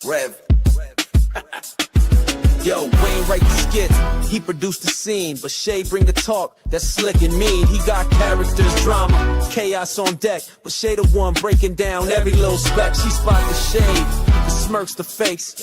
Rev. Yo, Wayne write the skits, he produced the scene, but Shay bring the talk, that's slick and mean. He got characters, drama, chaos on deck, but Shay the one breaking down every little speck. She spot the shade, the smirks, the face,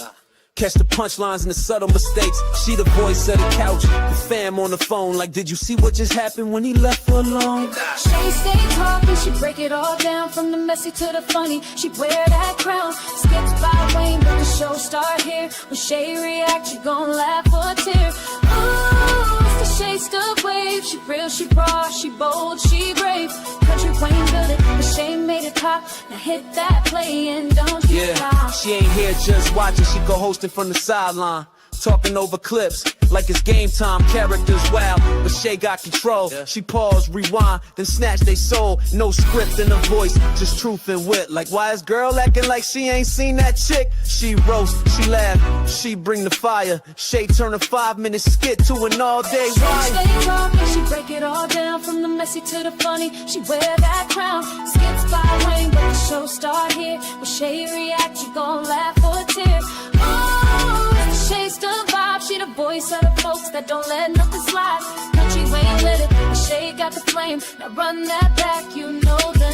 catch the punchlines and the subtle mistakes. She the voice of the couch, the fam on the phone, like, did you see what just happened when he left her alone? Shay stay talking, she break it all down, from the messy to the funny. She wear that crown, skips by Wayne, but the show start here. When Shay react, you gon' laugh or tear. Ooh, it's the Shay stuff wave. She real, she raw, she bold, she brave. Country Wayne built it, but Shay made it pop. Now hit that play and don't you stop. She ain't here just watching, she go hosting from the sideline, talking over clips like it's game time. Characters wild, but Shay got control. She pause, rewind, then snatch they soul. No script in her voice, just truth and wit. Like, why is girl acting like she ain't seen that chick? She roast, she laugh, she bring the fire. Shay turn a 5-minute skit to an all-day ride. She stay talking, she break it all down, from the messy to the funny. She wear that crown, skips by Wayne, but the show start here. When Shay react, you gon' laugh or tear. Oh, Shay's the vibe, she the voice of the folks that don't let nothing slide. Country Wayne lit it, but Shay got the flame. Now run that back, you know the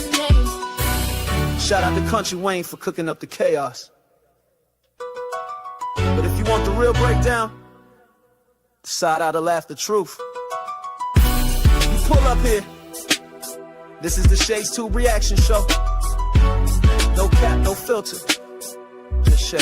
name. Shout out to Country Wayne for cooking up the chaos. But if you want the real breakdown, decide how to laugh the truth. You pull up here. This is the Shay's 2 reaction show. No cap, no filter. Just Shay.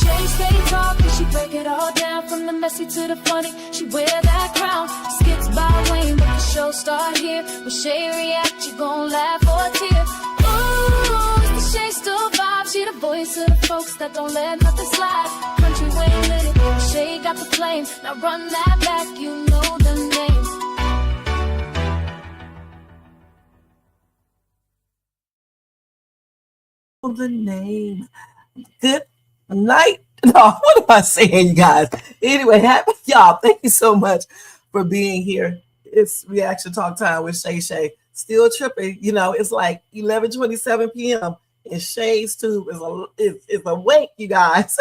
Shay stay talking, she break it all down, from the messy to the funny. She wear that crown, skips by Wayne, but the show start here. When Shay react, you gon' laugh or tear. Ooh, it's the Shay still vibe, she the voice of the folks that don't let nothing slide. Country Wayne lit it, Shay got the flame. Now run that back, you know the name. The name. Good night. No, what am I saying, you guys? Anyway, happy y'all. Thank you so much for being here. It's reaction talk time with Shay Shay. Still tripping. You know, it's like 11:27 p.m. and Shay's tube is awake, you guys.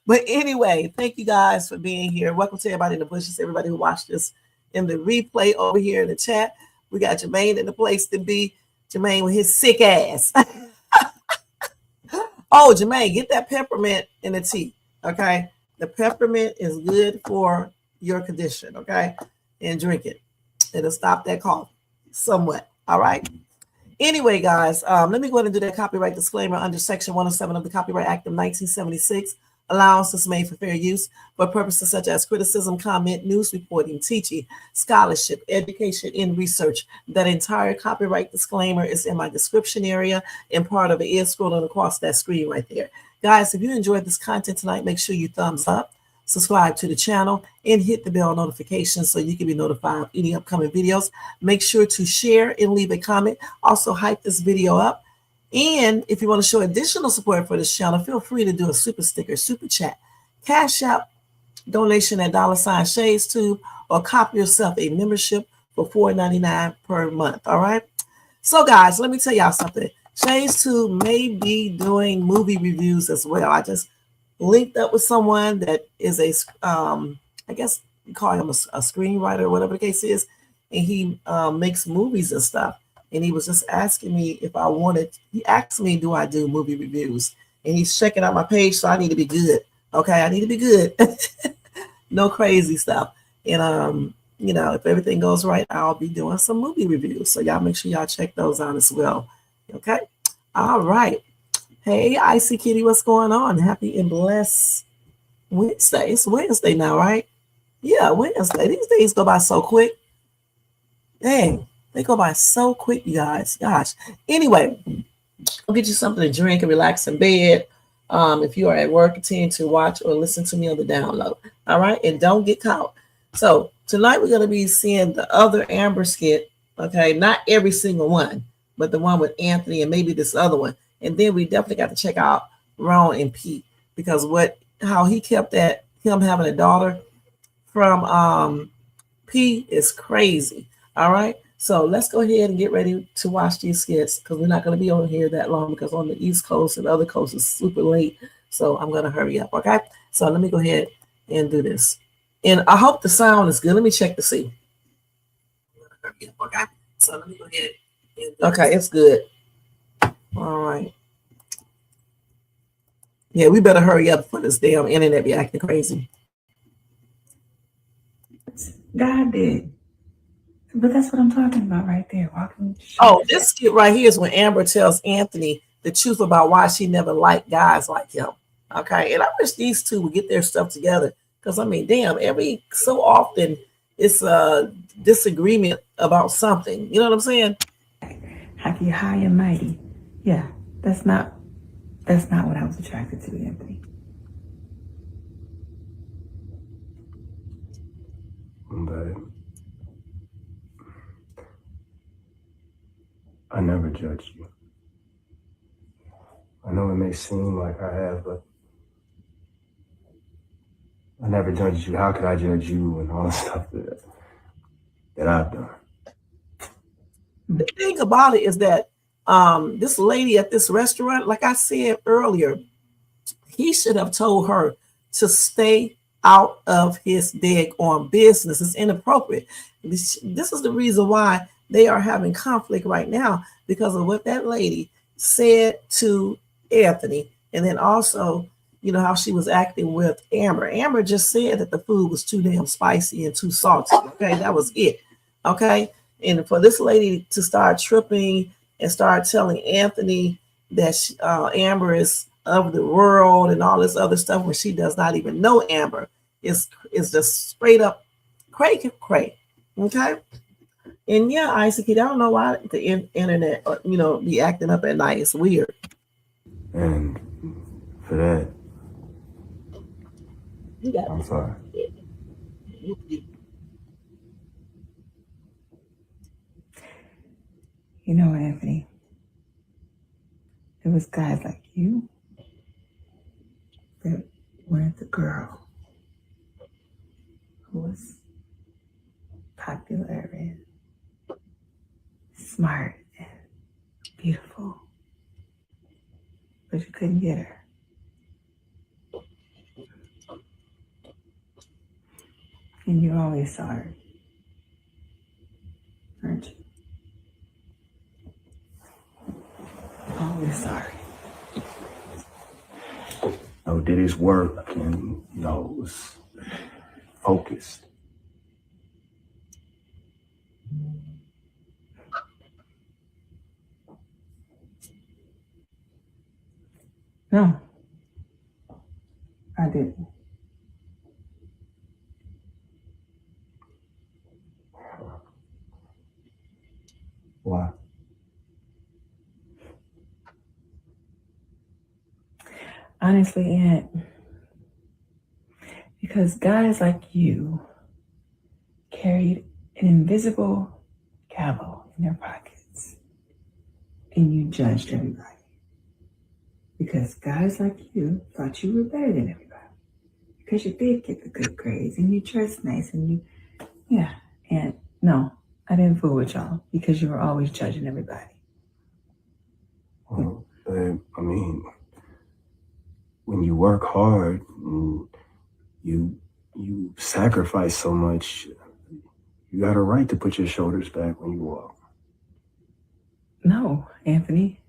But anyway, thank you guys for being here. Welcome to everybody in the bushes, everybody who watched this in the replay over here in the chat. We got Jermaine in the place to be. Jermaine with his sick ass. Oh, Jermaine, get that peppermint in the tea, okay? The peppermint is good for your condition, okay? And drink it. It'll stop that cough somewhat, all right? Anyway, guys, let me go ahead and do that copyright disclaimer under Section 107 of the Copyright Act of 1976. Allowance is made for fair use for purposes such as criticism, comment, news reporting, teaching, scholarship, education, and research. That entire copyright disclaimer is in my description area, and part of it is scrolling across that screen right there. Guys, if you enjoyed this content tonight, make sure you thumbs up, subscribe to the channel, and hit the bell notification so you can be notified of any upcoming videos. Make sure to share and leave a comment. Also, hype this video up. And if you want to show additional support for this channel, feel free to do a super sticker, super chat, cash out, donation at $Shays Tube, or copy yourself a membership for $4.99 per month. All right. So, guys, let me tell y'all something. Shays Tube may be doing movie reviews as well. I just linked up with someone that is a, I guess you call him a screenwriter or whatever the case is, and he makes movies and stuff. And he was just asking me if I wanted, he asked me, do I do movie reviews? And he's checking out my page, so I need to be good. Okay, I need to be good. No crazy stuff. And, you know, if everything goes right, I'll be doing some movie reviews. So y'all make sure y'all check those out as well. Okay? All right. Hey, Icy Kitty, what's going on? Happy and blessed Wednesday. It's Wednesday now, right? Yeah, Wednesday. These days go by so quick. Dang. They go by so quick, you guys. Gosh. Anyway, I'll get you something to drink and relax in bed. If you are at work, continue to watch or listen to me on the download. All right? And don't get caught. So tonight we're going to be seeing the other Amber skit. Okay? Not every single one, but the one with Anthony and maybe this other one. And then we definitely got to check out Rone and Pete, because how he kept that, him having a daughter from P is crazy. All right? So let's go ahead and get ready to watch these skits because we're not going to be on here that long because on the East Coast and the other coast is super late. So I'm going to hurry up. Okay. So let me go ahead and do this. And I hope the sound is good. Let me check to see. Okay. So let me go ahead. Okay. It's good. All right. Yeah, we better hurry up for this damn internet be acting crazy. God did. But that's what I'm talking about right there. Walking. Oh, this skit right here is when Amber tells Anthony the truth about why she never liked guys like him. Okay. And I wish these two would get their stuff together. Because I mean, damn, every so often it's a disagreement about something. You know what I'm saying? Happy, high and mighty. Yeah, that's not what I was attracted to, Anthony. But I never judged you. I know it may seem like I have, but I never judged you. How could I judge you and all the stuff that I've done? The thing about it is that this lady at this restaurant, like I said earlier, he should have told her to stay out of his daggone business. It's inappropriate. This is the reason why they are having conflict right now, because of what that lady said to Anthony. And then also, you know, how she was acting with Amber. Amber just said that the food was too damn spicy and too salty. Okay, that was it. Okay. And for this lady to start tripping and start telling Anthony that Amber is of the world and all this other stuff when she does not even know Amber is just straight up cray. Okay. And yeah, Isaac, I don't know why the internet, you know, be acting up at night. It's weird. And for that, I'm sorry. You know what, Anthony? It was guys like you that wanted the girl who was popular and smart and beautiful, but you couldn't get her. And you always saw her, weren't you? Always sorry. No, did his work and, you know, was focused. No, I didn't. Why? Honestly, Aunt, because guys like you carried an invisible gavel in their pockets and you judged everybody. Because guys like you thought you were better than everybody. Because you did get the good grades and you dressed nice and you, yeah. And no, I didn't fool with y'all because you were always judging everybody. Well, I mean, when you work hard and you sacrifice so much, you got a right to put your shoulders back when you walk. No, Anthony.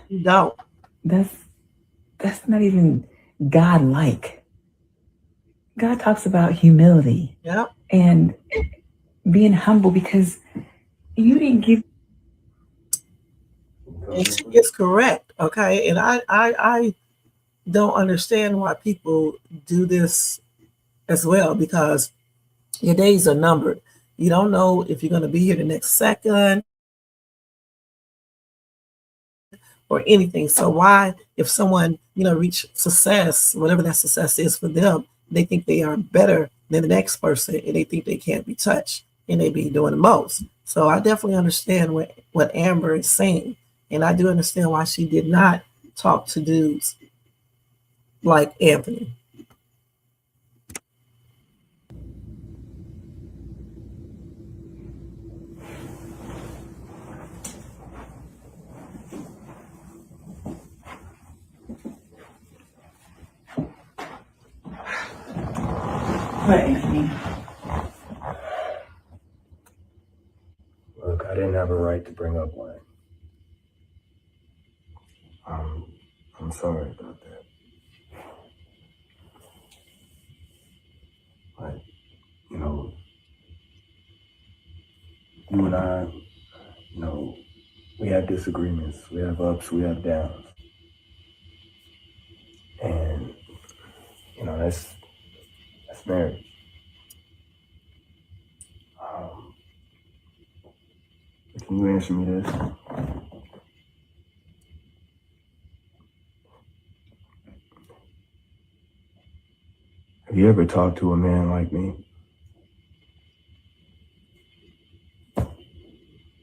You don't. That's not even God-like. God talks about humility. Yep. And being humble because you didn't give. And she is correct. Okay. And I don't understand why people do this as well, because your days are numbered. You don't know if you're going to be here the next second or anything. So why, if someone, you know, reach success, whatever that success is for them, they think they are better than the next person and they think they can't be touched and they be doing the most. So I definitely understand what Amber is saying. And I do understand why she did not talk to dudes like Anthony. What, Anthony? Look, I didn't have a right to bring up wine. I'm sorry about that. But, you know, you and I, you know, we have disagreements. We have ups, we have downs. And, you know, that's marriage. Can you answer me this? Have you ever talked to a man like me?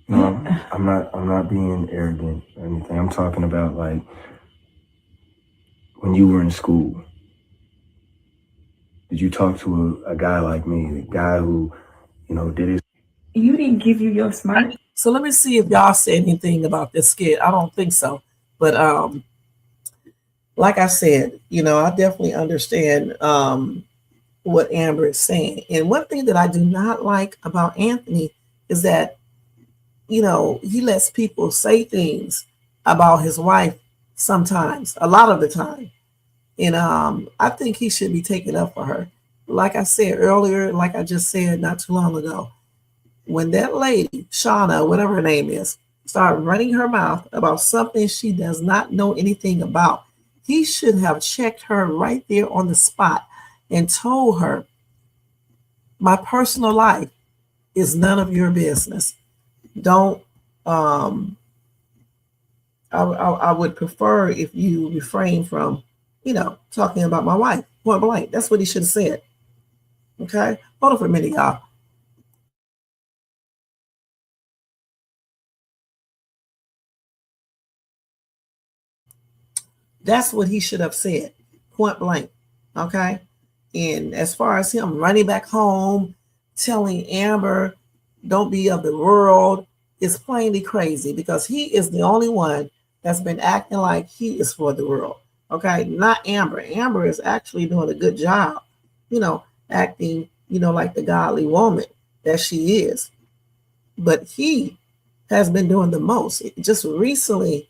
No, I'm not being arrogant or anything. I'm talking about like when you were in school. Did you talk to a guy like me, a guy who, you know, did his... You didn't give you your smart. So let me see if y'all say anything about this skit. I don't think so. But like I said, you know, I definitely understand what Amber is saying. And one thing that I do not like about Anthony is that, you know, he lets people say things about his wife sometimes, a lot of the time. And I think he should be taken up for her. Like I said earlier, like I just said not too long ago, when that lady, Shauna, whatever her name is, started running her mouth about something she does not know anything about, he should have checked her right there on the spot and told her, my personal life is none of your business. Don't, I would prefer if you refrain from, you know, talking about my wife, point blank. That's what he should have said. Okay? Hold on for a minute, y'all. That's what he should have said, point blank. Okay? And as far as him running back home, telling Amber, don't be of the world, is plainly crazy because he is the only one that's been acting like he is for the world. Okay? Not Amber. Amber is actually doing a good job, you know, acting, you know, like the godly woman that she is. But he has been doing the most. Just recently,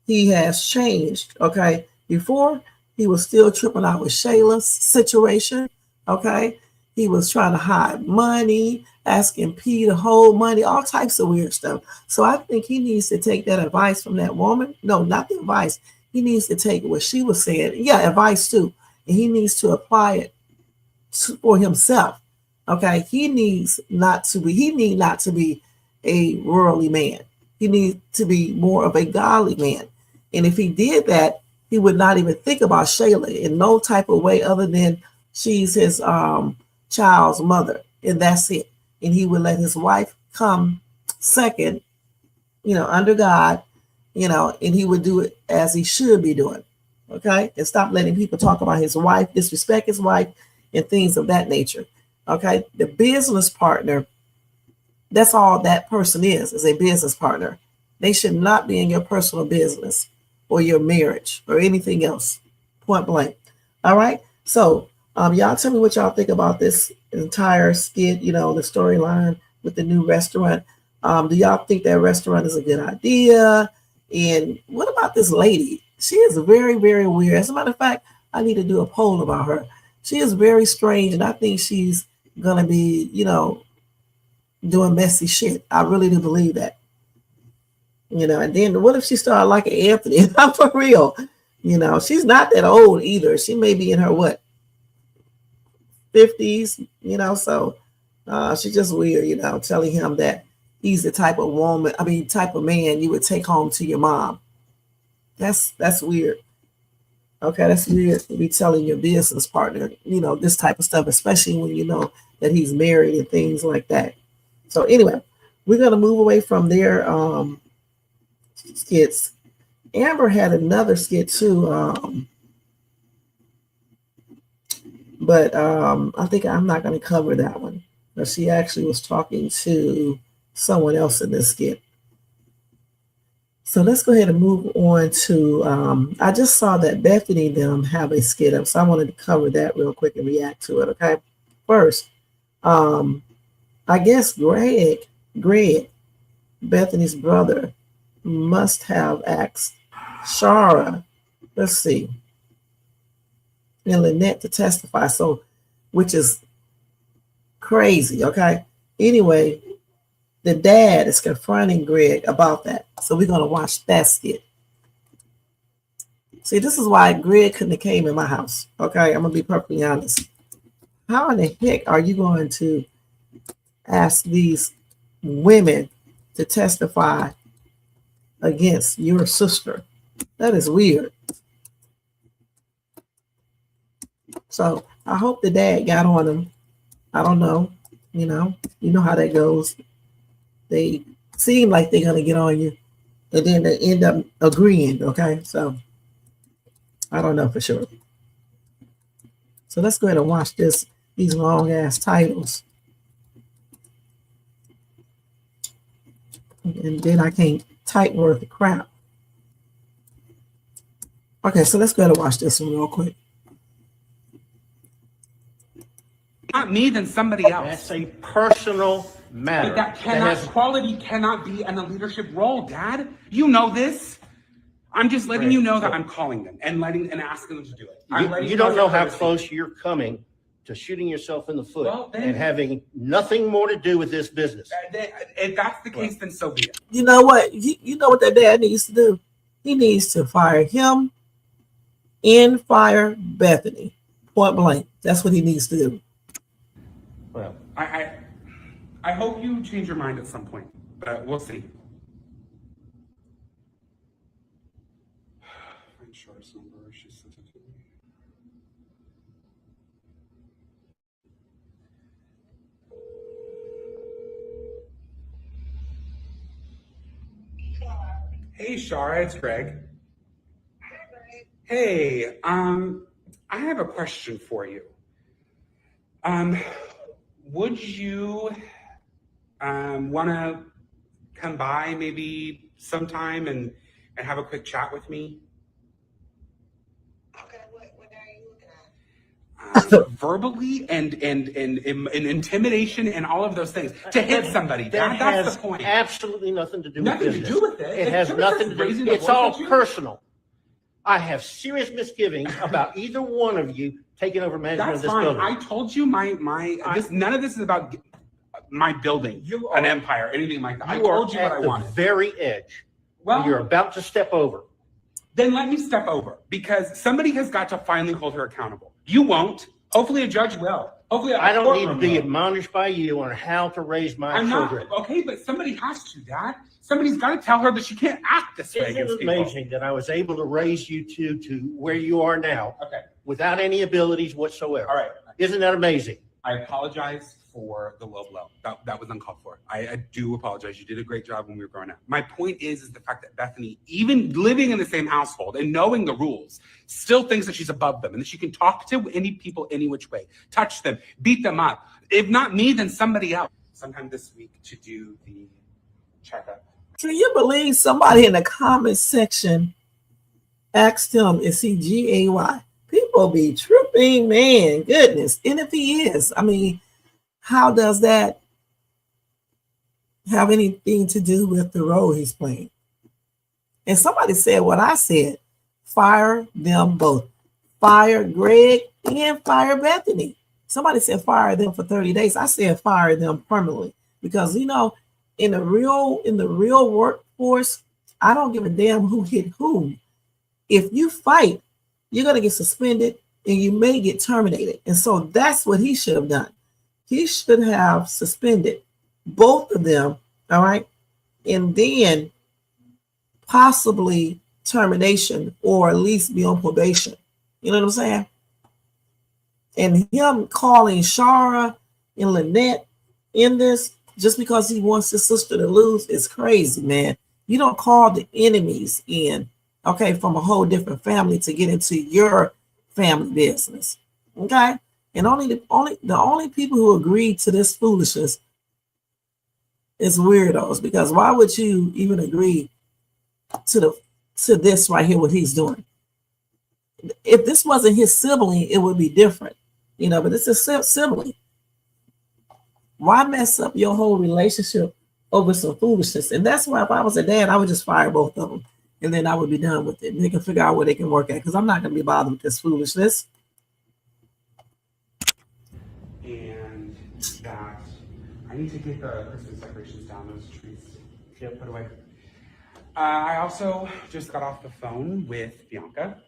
he has changed. Okay. Before, he was still tripping out with Shayla's situation. Okay. He was trying to hide money, asking P to hold money, all types of weird stuff. So I think he needs to take that advice from that woman. No, not the advice. He needs to take what she was saying. Yeah, advice too. And he needs to apply it for himself. Okay. He need not to be a worldly man. He needs to be more of a godly man. And if he did that, he would not even think about Shayla in no type of way other than she's his child's mother. And that's it. And he would let his wife come second, you know, under God, you know, and he would do it as he should be doing. Okay. And stop letting people talk about his wife, disrespect his wife, and things of that nature. Okay. The business partner, that's all that person is a business partner. They should not be in your personal business or your marriage or anything else, point blank. All right. So y'all tell me what y'all think about this entire skit, you know, the storyline with the new restaurant. Do y'all think that restaurant is a good idea? And what about this lady? She is very, very weird. As a matter of fact, I need to do a poll about her. She is very strange, and I think she's going to be, you know, doing messy shit. I really do believe that. You know, and then what if she started liking Anthony? I'm for real. You know, she's not that old either. She may be in her, what, 50s, you know, so she's just weird, you know, telling him that he's the type of woman, type of man you would take home to your mom. That's weird. Okay, that's weird to be telling your business partner, you know, this type of stuff, especially when you know that he's married and things like that. So anyway, we're going to move away from their skits. Amber had another skit too, but I think I'm not going to cover that one. But she actually was talking to someone else in this skit. So let's go ahead and move on to, I just saw that Bethany and them have a skit up, so I wanted to cover that real quick and react to it, okay? first. I guess Greg, Bethany's brother, must have asked Shara, let's see, and Lynette to testify. So, which is crazy, okay? Anyway, the dad is confronting Greg about that. So we're going to watch that skit. See, this is why Greg couldn't have came in my house, okay? I'm going to be perfectly honest. How in the heck are you going to ask these women to testify against your sister? That is weird. So I hope the dad got on them. I don't know. You know how that goes. They seem like they're gonna get on you, and then they end up agreeing. Okay, so I don't know for sure. So let's go ahead and watch these long ass titles, and then I can't type worth of crap. Okay, so let's go ahead and watch this one real quick. Not me, then somebody else. That's a personal matter. But that cannot, quality cannot be in a leadership role, Dad. You know this. I'm just letting you know that I'm calling them and asking them to do it. You don't know how close you're coming to shooting yourself in the foot and having nothing more to do with this business. If that's the case, then so be it. You know what? You know what that dad needs to do? He needs to fire him and fire Bethany. Point blank. That's what he needs to do. Well, I hope you change your mind at some point, but we'll see. I'm sure it's number. She sent it to me. Hey, Shara, it's Greg. Hey, I have a question for you. Would you want to come by maybe sometime and have a quick chat with me? Okay, what are you looking at? Verbally and intimidation and all of those things to hit somebody. That That's has the point. absolutely nothing to do with Nothing to business. do with it. It has nothing to do. It's all personal. I have serious misgivings about either one of you taking over management of this building. I told you none of this is about my building, an empire, anything like that. I told you what I wanted. The very edge. Well, you're about to step over. Then let me step over because somebody has got to finally hold her accountable. You won't. Hopefully a judge will. Hopefully I don't need to be admonished by you on how to raise my children. Okay, but somebody has to, Dad. Somebody's got to tell her that she can't act this way against Isn't it amazing that I was able to raise you to where you are now without any abilities whatsoever? All right. Isn't that amazing? I apologize for the low blow. That was uncalled for. I do apologize. You did a great job when we were growing up. My point is the fact that Bethany, even living in the same household and knowing the rules, still thinks that she's above them and that she can talk to any people any which way, touch them, beat them up. If not me, then somebody else. Sometime this week to do the checkup. Can you believe somebody in the comment section asked him, is he GAY? People be tripping, man. Goodness. And if he is, I mean, how does that have anything to do with the role he's playing? And somebody said what I said. Fire them both. Fire Greg and fire Bethany. Somebody said fire them for 30 days. I said fire them permanently. Because, you know, in the real workforce, I don't give a damn who hit whom. If you fight, you're going to get suspended and you may get terminated. And so that's what he should have done. He should have suspended both of them, all right? And then possibly termination or at least be on probation. You know what I'm saying? And him calling Shara and Lynette in this just because he wants his sister to lose is crazy, man. You don't call the enemies in, okay, from a whole different family to get into your family business, okay? And the only people who agree to this foolishness is weirdos, because why would you even agree to this right here, what he's doing? If this wasn't his sibling, it would be different, you know, but it's a sibling. Why mess up your whole relationship over some foolishness? And that's why if I was a dad, I would just fire both of them. And then I would be done with it. And they can figure out where they can work at. Because I'm not going to be bothered with this foolishness. And that I need to get the Christmas decorations down, those trees. Yep, put away. I also just got off the phone with Bianca,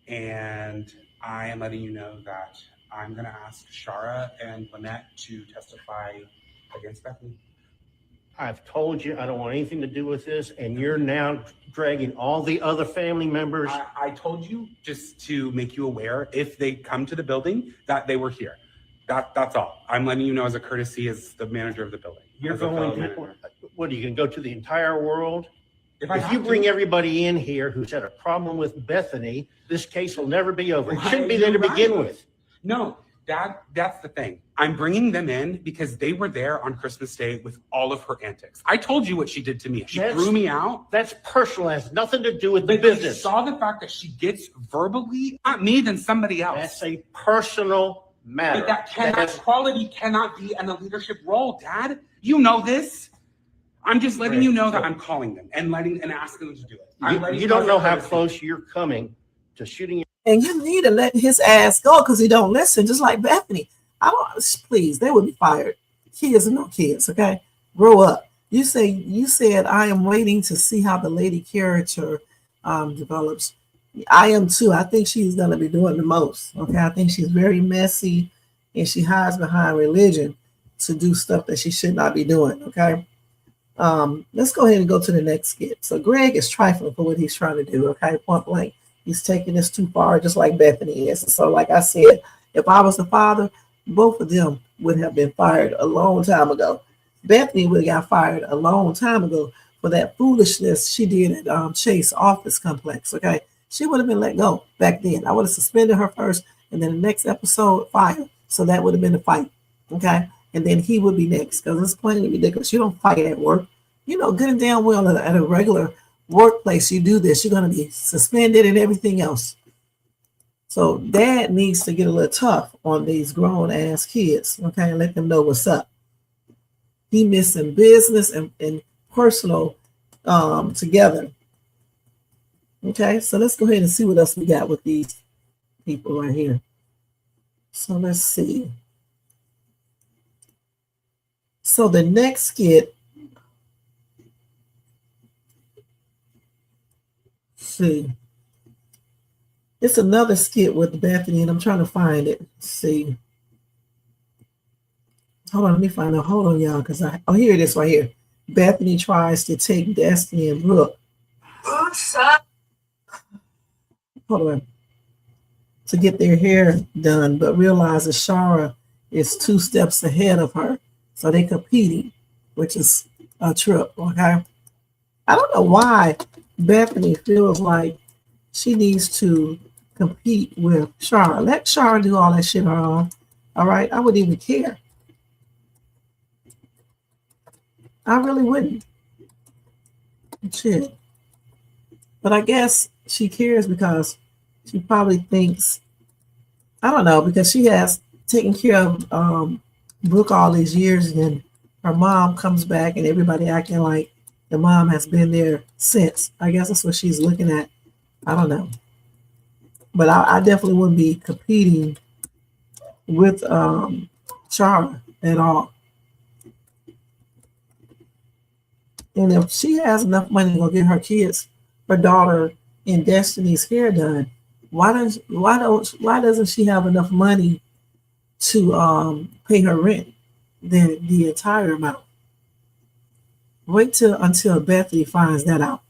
and I am letting you know that I'm going to ask Shara and Lynette to testify against Bethany. I've told you I don't want anything to do with this, and you're now dragging all the other family members. I told you just to make you aware if they come to the building that they were here. That's all. I'm letting you know as a courtesy as the manager of the building. You're going to, what are you going to go to the entire world? If you to, bring everybody in here who's had a problem with Bethany, this case will never be over. It shouldn't be there to begin with. No, Dad, that's the thing. I'm bringing them in because they were there on Christmas Day with all of her antics. I told you what she did to me. She threw me out. That's personal. It has nothing to do with the business. I saw the fact that she gets verbally, not me, than somebody else. That's a personal matter. But that quality cannot be in a leadership role, Dad. You know this. I'm just letting you know that I'm calling them and asking them to do it. You don't know how close you're coming to shooting. And you need to let his ass go because he don't listen, just like Bethany. Please, they would be fired. Kids are no kids, okay? Grow up. You said I am waiting to see how the lady character develops. I am too. I think she's gonna be doing the most. Okay, I think she's very messy and she hides behind religion to do stuff that she should not be doing. Okay. Let's go ahead and go to the next skit. So Greg is trifling for what he's trying to do. Okay, point blank. He's taking this too far, just like Bethany is. So, like I said, if I was the father, both of them would have been fired a long time ago. Bethany would have got fired a long time ago for that foolishness she did at Chase Office Complex. Okay, she would have been let go back then. I would have suspended her first, and then the next episode, fired. So that would have been a fight. Okay, and then he would be next because it's plainly ridiculous. You don't fight at work. You know, good and damn well at a regular workplace, you do this, you're going to be suspended and everything else. So dad needs to get a little tough on these grown ass kids, okay, and let them know what's up. He missing business and personal together. Okay, so let's go ahead and see what else we got with these people right here. So let's see. So the next skit, see, it's another skit with Bethany, and I'm trying to find it. Let's see, hold on, let me find out. Hold on, y'all, because here it is right here. Bethany tries to take Destiny and Brooke. Hold on. To get their hair done, but realizes Shara is 2 steps ahead of her, so they're competing, which is a trip. Okay, I don't know why Bethany feels like she needs to compete with Shara. Let Shara do all that shit her own. All right, I wouldn't even care. I really wouldn't. Shit. But I guess she cares because she probably thinks, I don't know, because she has taken care of Brooke all these years, and her mom comes back and everybody acting like the mom has been there since. I guess that's what she's looking at. I don't know. But I definitely wouldn't be competing with Shara at all. And if she has enough money to go get her daughter and Destiny's hair done, why doesn't she have enough money to pay her rent the entire amount? Wait until Bethany finds that out.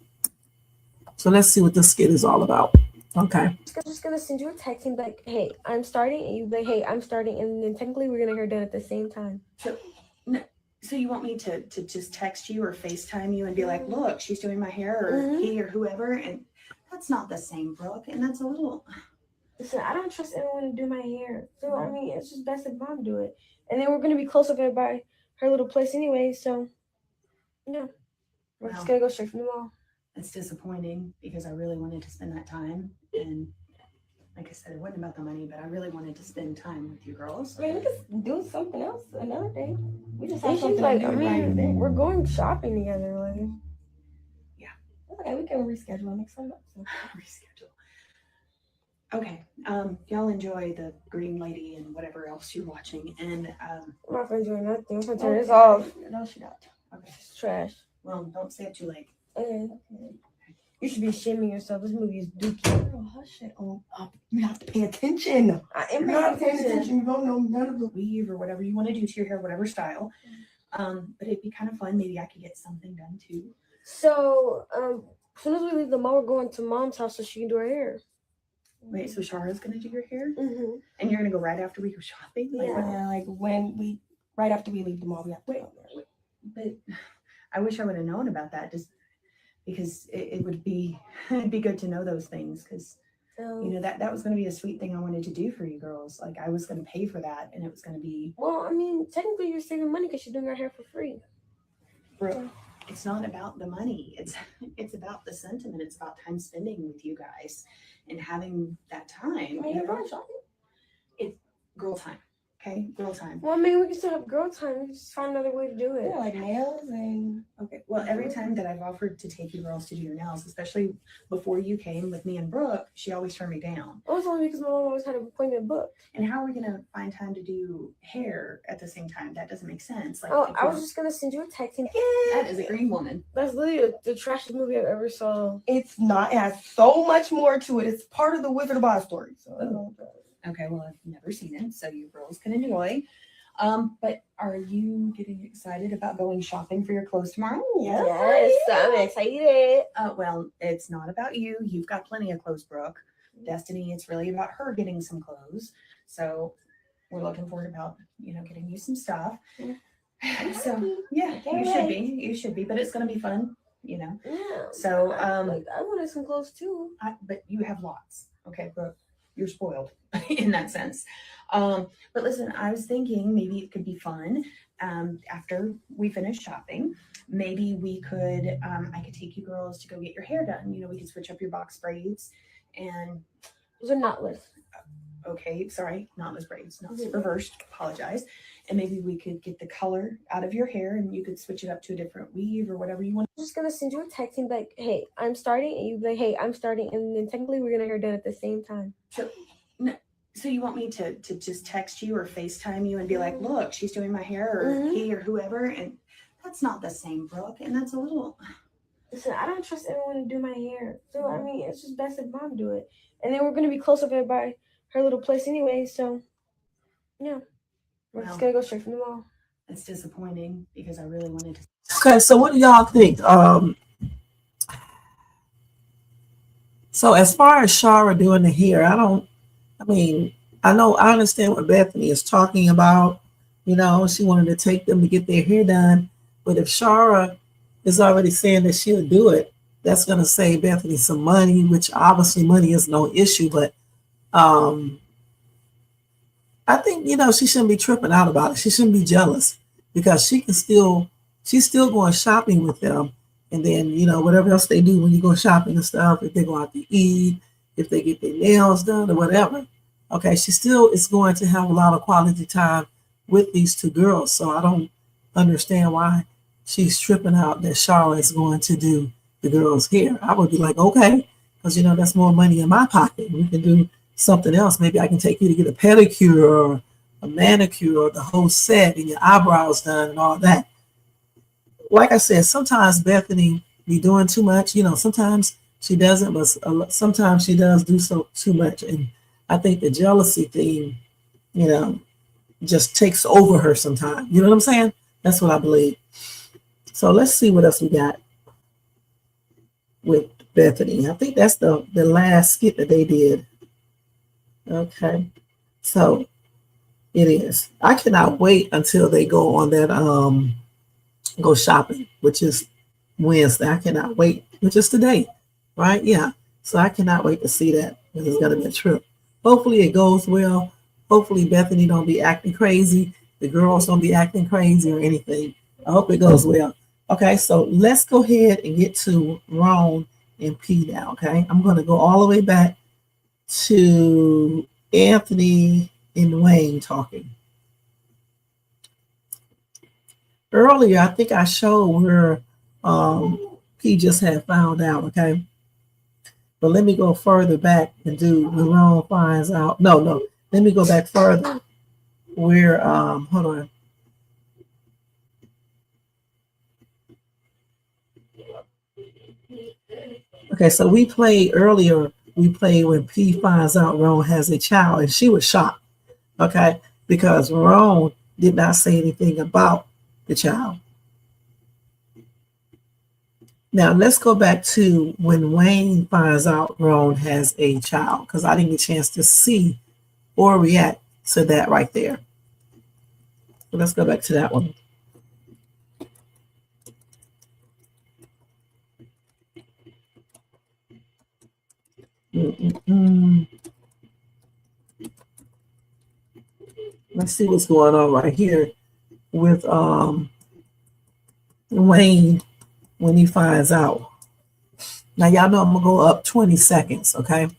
So let's see what this skit is all about. Okay. I'm just gonna send you a text and be like, hey, I'm starting, and you be like, hey, I'm starting, and then technically we're gonna get her done at the same time. So you want me to just text you or FaceTime you and be like, look, she's doing my hair, or he or whoever, and that's not the same, Brooke, and that's a little. Listen, I don't trust anyone to do my hair, so I mean, it's just best if mom do it. And then we're gonna be close over by her little place anyway, so yeah, we're just gonna go straight from the mall. It's disappointing because I really wanted to spend that time, and like I said, it wasn't about the money, but I really wanted to spend time with you girls. I mean, we could do something else another day. We just have And she's something like, to do I right mean, then. We're going shopping together. Like, Yeah. Okay, we can reschedule and make some up. So. Reschedule. Okay. Y'all enjoy the Green Lady and whatever else you're watching. And I'm not gonna enjoy nothing. I'm gonna turn this off. No, she not. Okay. It's trash. Well, don't stay up too late. Okay. You should be shaming yourself. This movie is dookie. Girl, hush it. You have to pay attention. I am You're not paying attention. attention. You don't know none of the. Weave or whatever you want to do to your hair, whatever style. But it'd be kind of fun. Maybe I could get something done too. So, as soon as we leave the mall, we're going to Mom's house so she can do her hair. Wait, so Shara's gonna do your hair, Mm-hmm. and you're gonna go right after we go shopping? Like, Yeah. Like right after we leave the mall, we have to go there. But I wish I would have known about that, just because it would be it'd be good to know those things, because So, you know that was going to be a sweet thing I wanted to do for you girls. Like I was going to pay for that, and it was going to be. well, I mean, technically you're saving money because you're doing her hair for free. Brooke, it's not about the money. It's about the sentiment. It's about time spending with you guys and having that time. I mean, you're going shopping. It's girl time. Okay, girl time. Well, I mean, we can still have girl time. We can just find another way to do it. Yeah, like nails and. Okay. Well, every time that I've offered to take you girls to do your nails, especially before you came with me and Brooke, she always turned me down. It was only because my mom always had an appointment booked. And how are we gonna find time to do hair at the same time? That doesn't make sense. Like, Oh, if I was we're- just gonna send you a text. And, that is a green woman. That's literally the trashiest movie I've ever saw. It's not. It has so much more to it. It's part of the Wizard of Oz story. So. Okay, well, I've never seen it, so you girls can enjoy. But are you getting excited about going shopping for your clothes tomorrow? Yes, I'm excited. Well, it's not about you. You've got plenty of clothes, Brooke. Destiny, it's really about her getting some clothes. So we're looking forward about, getting you some stuff. So yeah, you should be. You should be, but it's gonna be fun, Yeah. So I wanted some clothes too. but you have lots. Okay, Brooke, you're spoiled in that sense. But listen, I was thinking maybe it could be fun after we finish shopping. Maybe we could, I could take you girls to go get your hair done. We could switch up your box braids and. Those are knotless. Okay, sorry, knotless braids, not reversed. Apologize. And maybe we could get the color out of your hair, and you could switch it up to a different weave or whatever you want. I'm just gonna send you a text and be like, "Hey, I'm starting," and you be like, "Hey, I'm starting," and then technically we're gonna hair done at the same time. So you want me to just text you or FaceTime you and be like, look, she's doing my hair, or he or whoever, and that's not the same, Brooke, and that's a little. Listen, I don't trust anyone to do my hair, so I mean, it's just best if Mom do it. And then we're gonna be close over by her little place anyway, so yeah, we're just gonna go straight from the mall. It's disappointing because I really wanted to. Okay, so what do y'all think? So as far as Shara doing the hair, I understand what Bethany is talking about. She wanted to take them to get their hair done. But if Shara is already saying that she'll do it, that's going to save Bethany some money, which obviously money is no issue. But I think, she shouldn't be tripping out about it. She shouldn't be jealous because she's still going shopping with them. And then, whatever else they do when you go shopping and stuff, if they go out to eat, if they get their nails done or whatever. Okay, she still is going to have a lot of quality time with these two girls. So I don't understand why she's tripping out that Shara is going to do the girls' hair. I would be like, okay, because, that's more money in my pocket. We can do something else. Maybe I can take you to get a pedicure or a manicure or the whole set and your eyebrows done and all that. Like I said, sometimes Bethany be doing too much. Sometimes she doesn't, but sometimes she does do so too much. And I think the jealousy thing, just takes over her sometimes. You know what I'm saying? That's what I believe. So let's see what else we got with Bethany. I think that's the last skit that they did. Okay. So it is. I cannot wait until they go on that go shopping, which is Wednesday. I cannot wait, which is today, right? Yeah. So I cannot wait to see that. It's gonna be a trip. Hopefully it goes well. Hopefully Bethany don't be acting crazy. The girls don't be acting crazy or anything. I hope it goes well. Okay, so let's go ahead and get to Rone and P now. Okay, I'm gonna go all the way back to Anthony and Wayne talking. Earlier, I think I showed where P just had found out, okay? But let me go further back and do when Rone finds out. No. Let me go back further where, hold on. Okay, so we played earlier, when P finds out Rone has a child, and she was shocked, okay? Because Rone did not say anything about the child. Now let's go back to when Wayne finds out Rone has a child, because I didn't get a chance to see or react to that right there. So let's go back to that one. Let's see what's going on right here with Wayne when he finds out. Now y'all know I'm gonna go up 20 seconds, okay?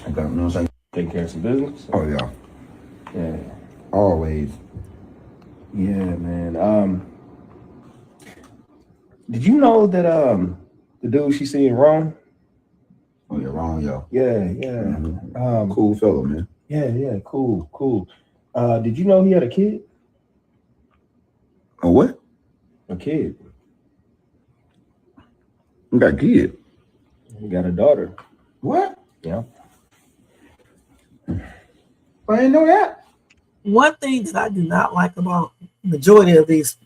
I got no say. Taking care of some business. Oh yeah, Yeah. always. Yeah, man. Did you know that the dude she seen Rone? Oh, you're wrong, yo. Yeah. Mhm. Cool fellow, man. Yeah, cool. Did you know he had a kid? Oh, what? A kid. You got a kid? He got a daughter. What? Yeah. I didn't know that. One thing that I do not like about majority of these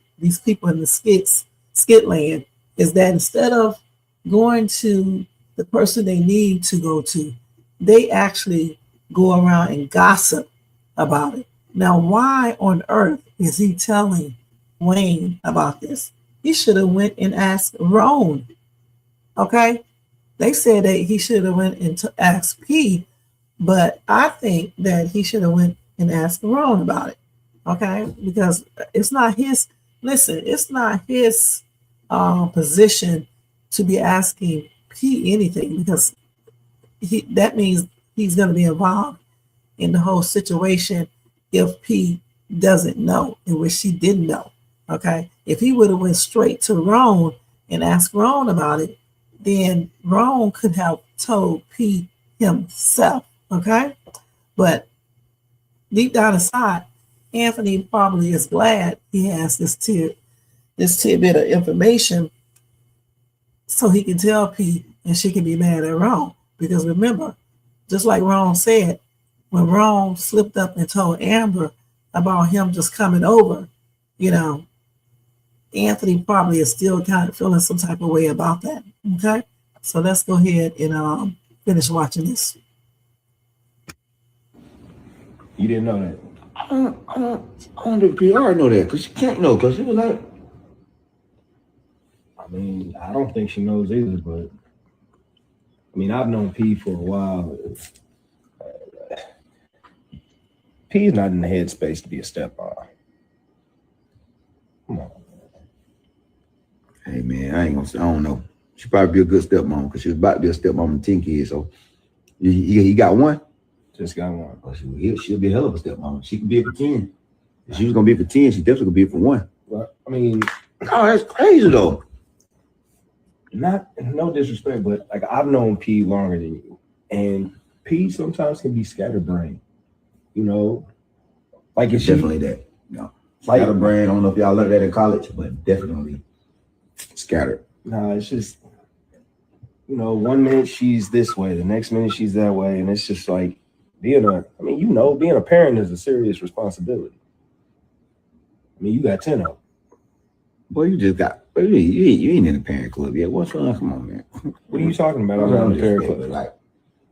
people in the skit land is that instead of going to the person they need to go to, they actually go around and gossip about it. Now, why on earth is he telling Wayne about this? He should have went and asked Rone. Okay, they said that he should have went and asked P, but I think that he should have went and asked Rone about it. Okay, because it's not his. Listen, it's not his position to be asking P anything, because that means he's going to be involved in the whole situation if P doesn't know, in which she didn't know. Okay, if he would have went straight to Rone and asked Rone about it, then Rone could have told P himself. Okay, but deep down inside, Anthony probably is glad he has this tidbit of information so he can tell P and she can be mad at Rone. Because remember, just like Rone said, when Rone slipped up and told Amber about him just coming over, Anthony probably is still kind of feeling some type of way about that. Okay, so let's go ahead and finish watching this. You didn't know that? I don't think Piarry know that, because she can't know, because it was like, I mean, I don't think she knows either, but I mean, I've known P for a while. P's not in the headspace to be a stepmom. Come on. hey man, I ain't gonna say, I don't know. She probably be a good stepmom, because she was about to be a stepmom with 10 kids. So he got one. Just got one. Oh, she'll be a hell of a stepmom. She could be it for 10. If she was gonna be it for 10, she definitely could be it for 1. Well, I mean, Oh, that's crazy though. no disrespect, but like I've known P longer than you, and P sometimes can be scatterbrained. Like It's definitely that. Like Scatterbrained. I don't know if y'all learned that in college, but definitely scattered. nah, it's just 1 minute she's this way, the next minute she's that way, and it's just like being a parent is a serious responsibility. I mean, you got 10 of them. Boy, you ain't in the parent club yet. What's wrong? Come on, man. What are you talking about? I'm not in the parent club. Like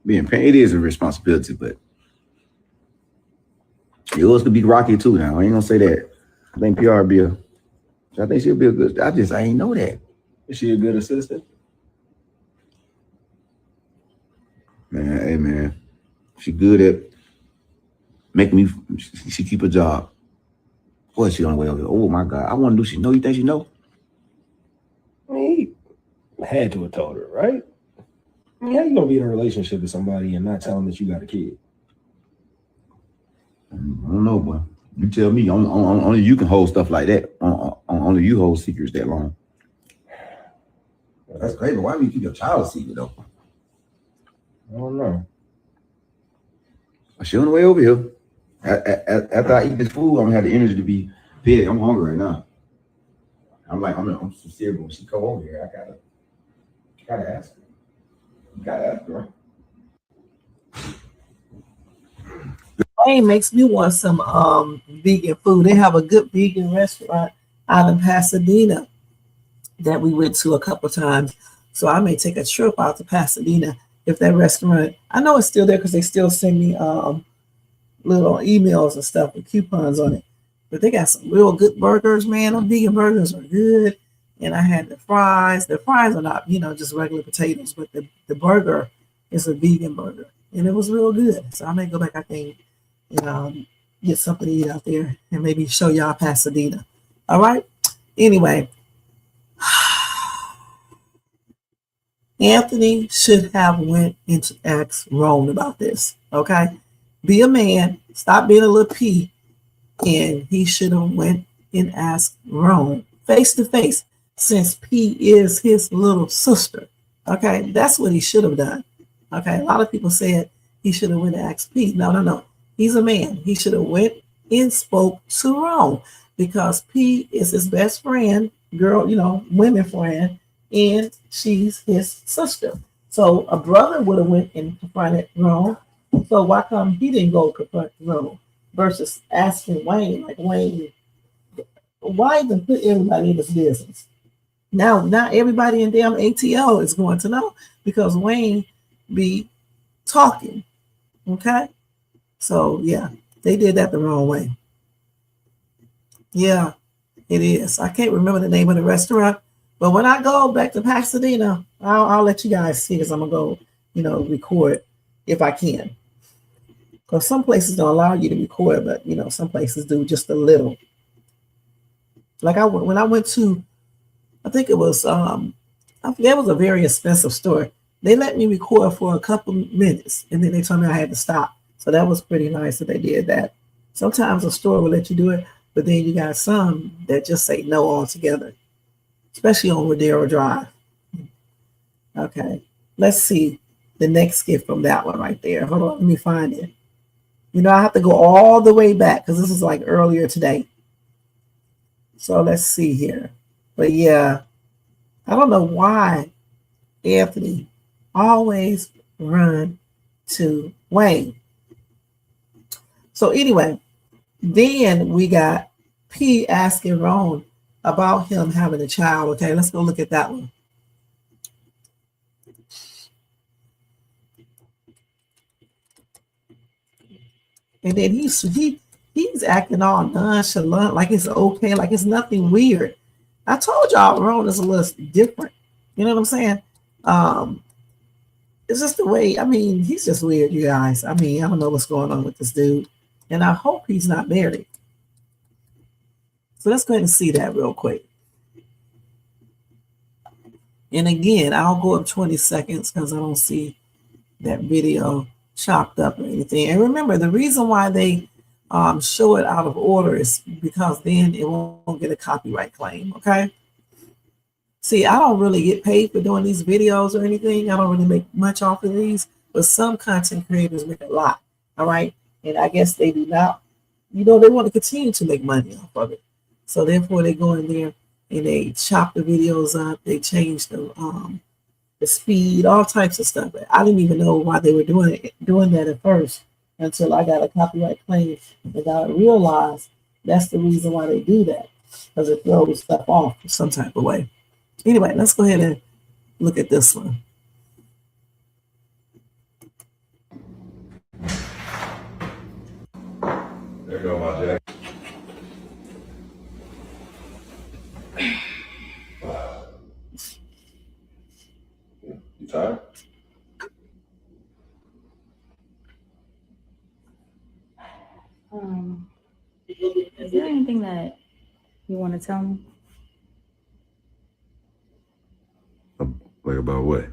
being parent, it is a responsibility, but yours could be rocky too. Now I ain't gonna say that. I think Piarry I think she'll be a good. I ain't know that. Is she a good assistant? Man, hey man, she good at making me. She keep a job. Boy, she on the way over here. Oh my God, I want to do. She know. You think she know? I mean, I had to have told her, right? I mean, how you gonna be in a relationship with somebody and not tell them that you got a kid? I don't know, boy. You tell me. Only you can hold stuff like that. Only you hold secrets that long. That's crazy. Why would you keep your child a secret though? I don't know. She on the way over here. After I eat this food, I'm gonna have the energy to be big. I'm hungry right now. I'm sincere, but when she come over here, I gotta ask her. You gotta ask her. Hey, makes me want some vegan food. They have a good vegan restaurant out in Pasadena that we went to a couple times. So I may take a trip out to Pasadena if that restaurant. I know it's still there because they still send me little emails and stuff with coupons on it. But they got some real good burgers, man. Them vegan burgers are good. And I had the fries. The fries are not, just regular potatoes, but the burger is a vegan burger. And it was real good. So I may go back, I think, and get something to eat out there and maybe show y'all Pasadena. All right. Anyway, Anthony should have went into ask Rone about this. Okay. Be a man. Stop being a little P. And he should have went and asked Rone face to face, since P is his little sister. Okay. That's what he should have done. Okay. A lot of people said he should have went and asked P. No. He's a man. He should have went and spoke to Rone because P is his best friend, girl, women friend, and she's his sister. So a brother would have went and confronted Rone. So why come he didn't go confront Rone versus asking Wayne? Like, Wayne, why even put everybody in his business? Now everybody in damn ATL is going to know because Wayne be talking. Okay. So yeah, they did that the wrong way. Yeah, it is. I can't remember the name of the restaurant, but when I go back to Pasadena, I'll let you guys see because I'm gonna go, record if I can. Because some places don't allow you to record, but some places do just a little. Like when I went to, I think it was I forget, it was a very expensive store. They let me record for a couple minutes, and then they told me I had to stop. So that was pretty nice that they did that. Sometimes a store will let you do it, but then you got some that just say no altogether, especially on Rodeo Drive. Okay, let's see the next skit from that one right there. Hold on, let me find it. I have to go all the way back because this is like earlier today. So let's see here. But yeah, I don't know why Anthony always run to Wayne. So anyway, then we got P asking Rone about him having a child. Okay, let's go look at that one. And then he's acting all nonchalant, like it's okay, like it's nothing weird. I told y'all Rone is a little different. You know what I'm saying? It's just the way, he's just weird, you guys. I don't know what's going on with this dude. And I hope he's not married. So let's go ahead and see that real quick. And again, I'll go up 20 seconds because I don't see that video chopped up or anything. And remember, the reason why they show it out of order is because then it won't get a copyright claim, okay? See, I don't really get paid for doing these videos or anything. I don't really make much off of these, but some content creators make a lot, all right? And I guess they do not, they want to continue to make money off of it. So therefore, they go in there and they chop the videos up. They change the speed, all types of stuff. I didn't even know why they were doing that at first until I got a copyright claim, and I realized that's the reason why they do that, because it throws stuff off some type of way. Anyway, let's go ahead and look at this one. There go my jacket. You tired? Is there anything that you want to tell me? Like about what?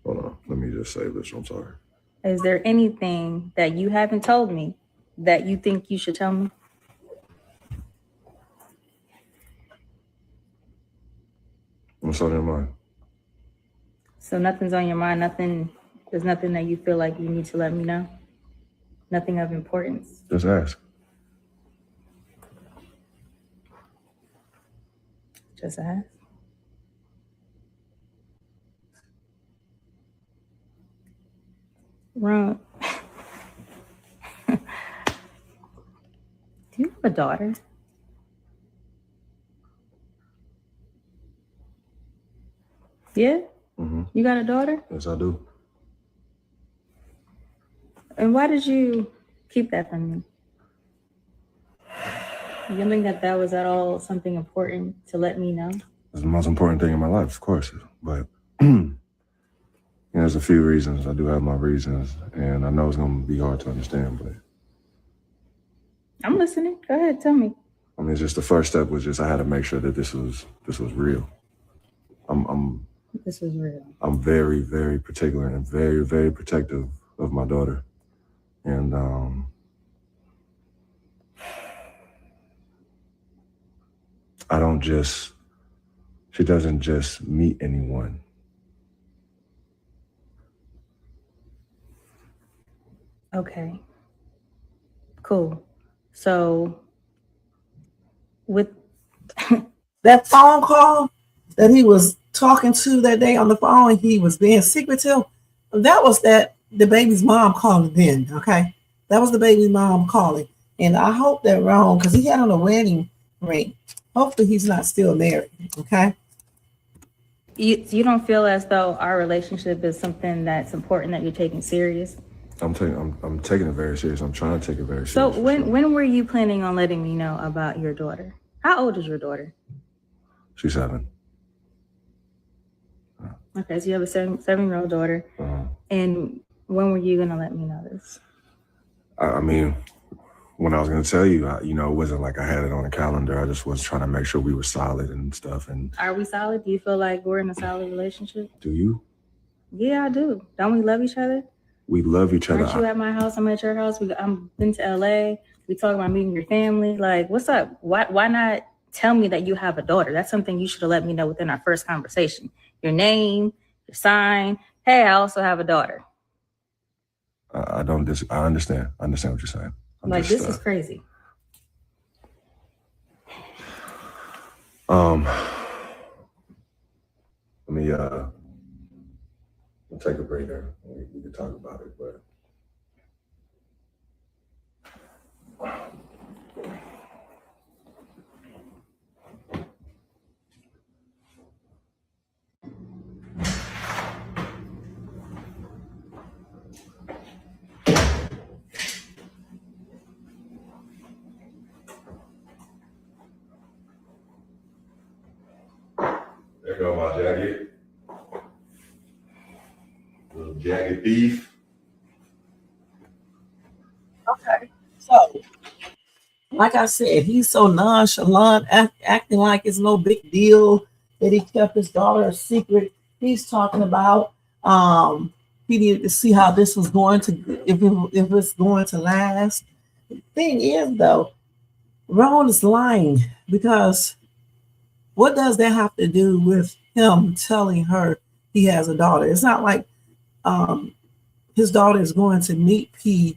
Hold on, let me just save this. I'm sorry. Is there anything that you haven't told me that you think you should tell me? What's on your mind? So nothing's on your mind, there's nothing that you feel like you need to let me know? Nothing of importance? Just ask. Just ask. Rone, do you have a daughter? Yeah? Mm-hmm. You got a daughter? Yes, I do. And why did you keep that from me? You don't think that was at all something important to let me know? It's the most important thing in my life, of course. But there's a few reasons. I do have my reasons, and I know it's going to be hard to understand, but I'm listening. Go ahead, tell me. I mean, just the first step was just I had to make sure that this was real. This was real. I'm very, very particular and very, very protective of my daughter. And she doesn't just meet anyone. Okay. Cool. So with That phone call that he was talking to that day on the phone, he was being secretive. That was the baby's mom calling then, okay? That was the baby's mom calling. And I hope that Rone, because he had on a wedding ring, hopefully he's not still married, okay? you don't feel as though our relationship is something that's important that you're taking serious? I'm taking it very serious. I'm trying to take it very serious. So when were you planning on letting me know about your daughter? How old is your daughter? She's 7. Okay, so you have a 7-year-old daughter. And when were you going to let me know this? I mean, when I was going to tell you, it wasn't like I had it on a calendar. I just was trying to make sure we were solid and stuff. And are we solid? Do you feel like we're in a solid relationship? Do you? Yeah, I do. Don't we love each other? We love each other. Aren't you at my house? I'm at your house. I'm been to LA. We talk about meeting your family. Like, what's up? Why not tell me that you have a daughter? That's something you should have let me know within our first conversation. Your name, your sign. Hey, I also have a daughter. I understand. I understand what you're saying. This is crazy. Let me we'll take a breather. We can talk about it, but there go my jacket. Little jacket thief. Okay, so like I said, he's so nonchalant, acting like it's no big deal that he kept his daughter a secret. He's talking about he needed to see how this was going to, if it's going to last. The thing is, though, Rone is lying, because what does that have to do with him telling her he has a daughter? It's not like his daughter is going to meet P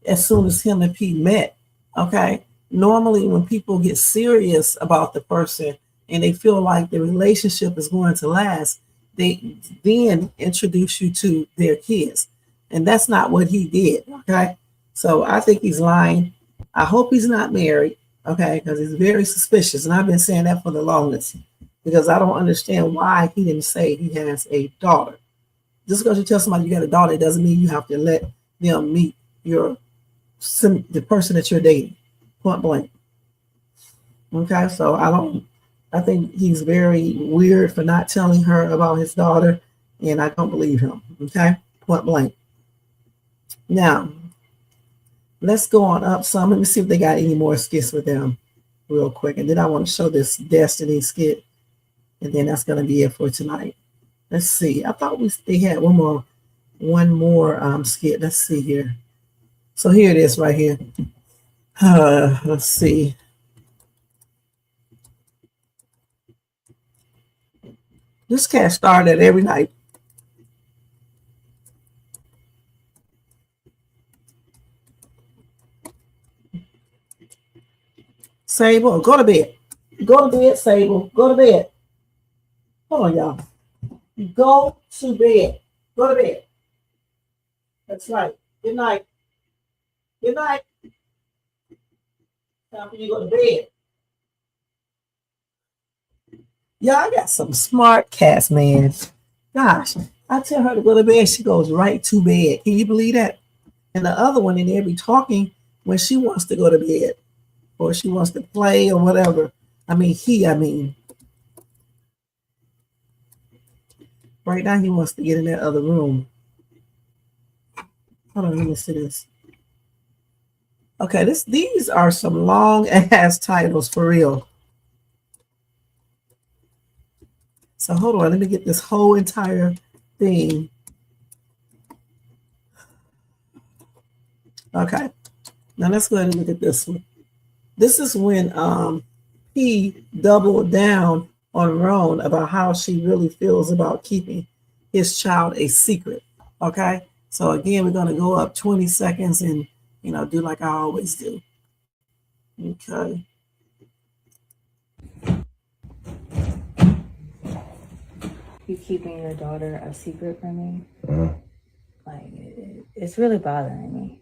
as soon as him and P met. Okay. Normally, when people get serious about the person and they feel like the relationship is going to last, they then introduce you to their kids. And that's not what he did. Okay. So I think he's lying. I hope he's not married. Okay. Because he's very suspicious. And I've been saying that for the longest, because I don't understand why he didn't say he has a daughter. Just because you tell somebody you got a daughter, it doesn't mean you have to let them meet the person that you're dating, point blank. Okay, so I think he's very weird for not telling her about his daughter, and I don't believe him. Okay, point blank. Now, let's go on up some. Let me see if they got any more skits with them real quick, and then I want to show this Destiny skit, and then that's going to be it for tonight. Let's see. I thought they had one more skit. Let's see here. So here it is right here. Let's see. This cat started every night. Sable, go to bed. Go to bed, Sable. Go to bed. Hold on, y'all. Go to bed. Go to bed. That's right. Good night. Good night. Time for you to go to bed. Yeah, I got some smart cats, man. Gosh, I tell her to go to bed, she goes right to bed. Can you believe that? And the other one in there be talking when she wants to go to bed or she wants to play or whatever. I mean. Right now he wants to get in that other room. Hold on, let me see this. Okay, these are some long ass titles for real. So hold on, let me get this whole entire thing. Okay, now let's go ahead and look at this one. This is when P doubled down on Rone about how she really feels about keeping his child a secret. Okay, so again, we're gonna go up 20 seconds and do like I always do. Okay. You keeping your daughter a secret from me? Mm-hmm. Like, it's really bothering me.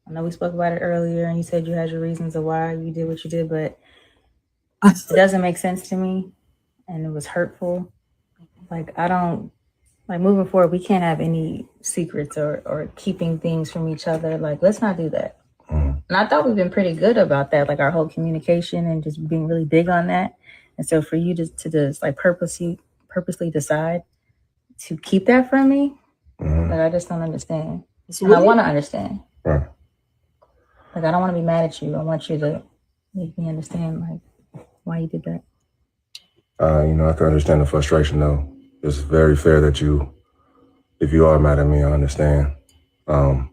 I know we spoke about it earlier and you said you had your reasons of why you did what you did, but it doesn't make sense to me and it was hurtful. Like, I don't, like, moving forward, we can't have any secrets or keeping things from each other. Like, let's not do that. Mm-hmm. And I thought we've been pretty good about that, like our whole communication and just being really big on that. And so for you to just like purposely decide to keep that from me, Mm-hmm. like I just don't understand. And I want to understand. Right. Like, I don't want to be mad at you. I want you to make me understand, like, why you did that. I can understand the frustration, though. It's very fair that if you are mad at me, I understand. On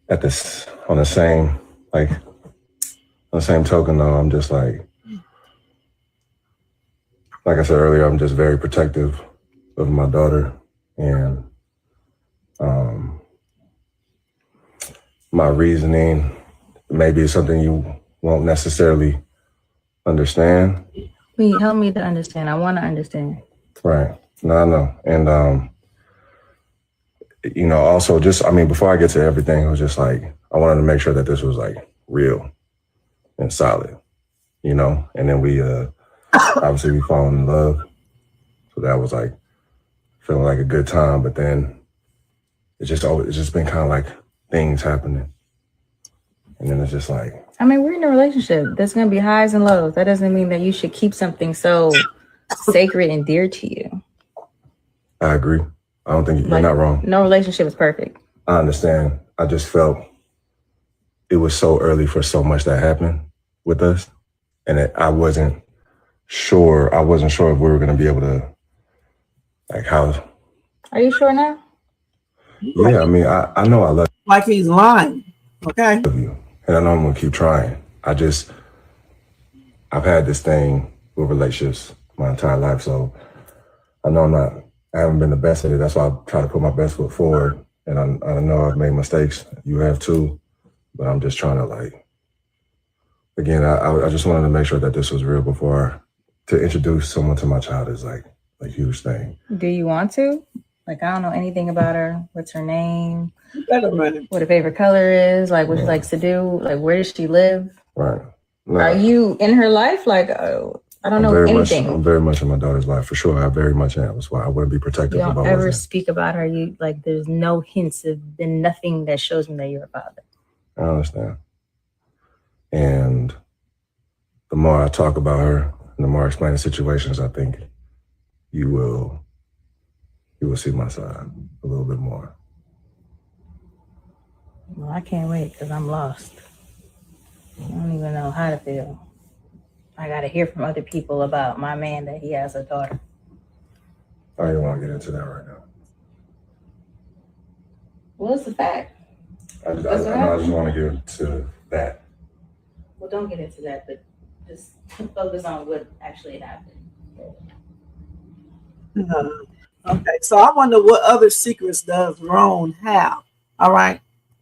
the same token, though, I'm just like I said earlier, I'm just very protective of my daughter, and my reasoning maybe is something you won't necessarily understand. Please help me to understand. I want to understand. Right. No, I know. And, also before I get to everything, it was just like, I wanted to make sure that this was like real and solid, and then we, obviously we fallen in love. So that was like feeling like a good time, but then it's just been kind of like things happening. And then it's just like, I mean, we're in a relationship. There's going to be highs and lows. That doesn't mean that you should keep something so sacred and dear to you. I agree. I don't think you're not wrong. No relationship is perfect. I understand. I just felt it was so early for so much that happened with us. And I wasn't sure if we were going to be able to, like, how. Are you sure now? Yeah, I mean, I know I love you. Like he's lying. Okay. And I know I'm going to keep trying. I've had this thing with relationships my entire life. So I know I haven't been the best at it. That's why I try to put my best foot forward. And I know I've made mistakes. You have too. But I'm just trying to again, I just wanted to make sure that this was real to introduce someone to my child is like a huge thing. Do you want to? Like, I don't know anything about her. What's her name? You better run it. What her favorite color is? Like, what she likes to do? Like, where does she live? Right. No, are you in her life? Like, I don't know anything. I'm very much in my daughter's life, for sure. I very much am. That's why I wouldn't be protective. You don't ever speak about her. You there's no hints of nothing that shows me that you're a father. I understand. And the more I talk about her, and the more I explain the situations, I think you will see my side a little bit more. Well, I can't wait because I'm lost. I don't even know how to feel. I got to hear from other people about my man that he has a daughter. I don't even want to get into that right now. Well, it's a fact. I just want to get into that. Well, don't get into that, but just focus on what actually happened. Okay, so I wonder what other secrets does Rone have? All right,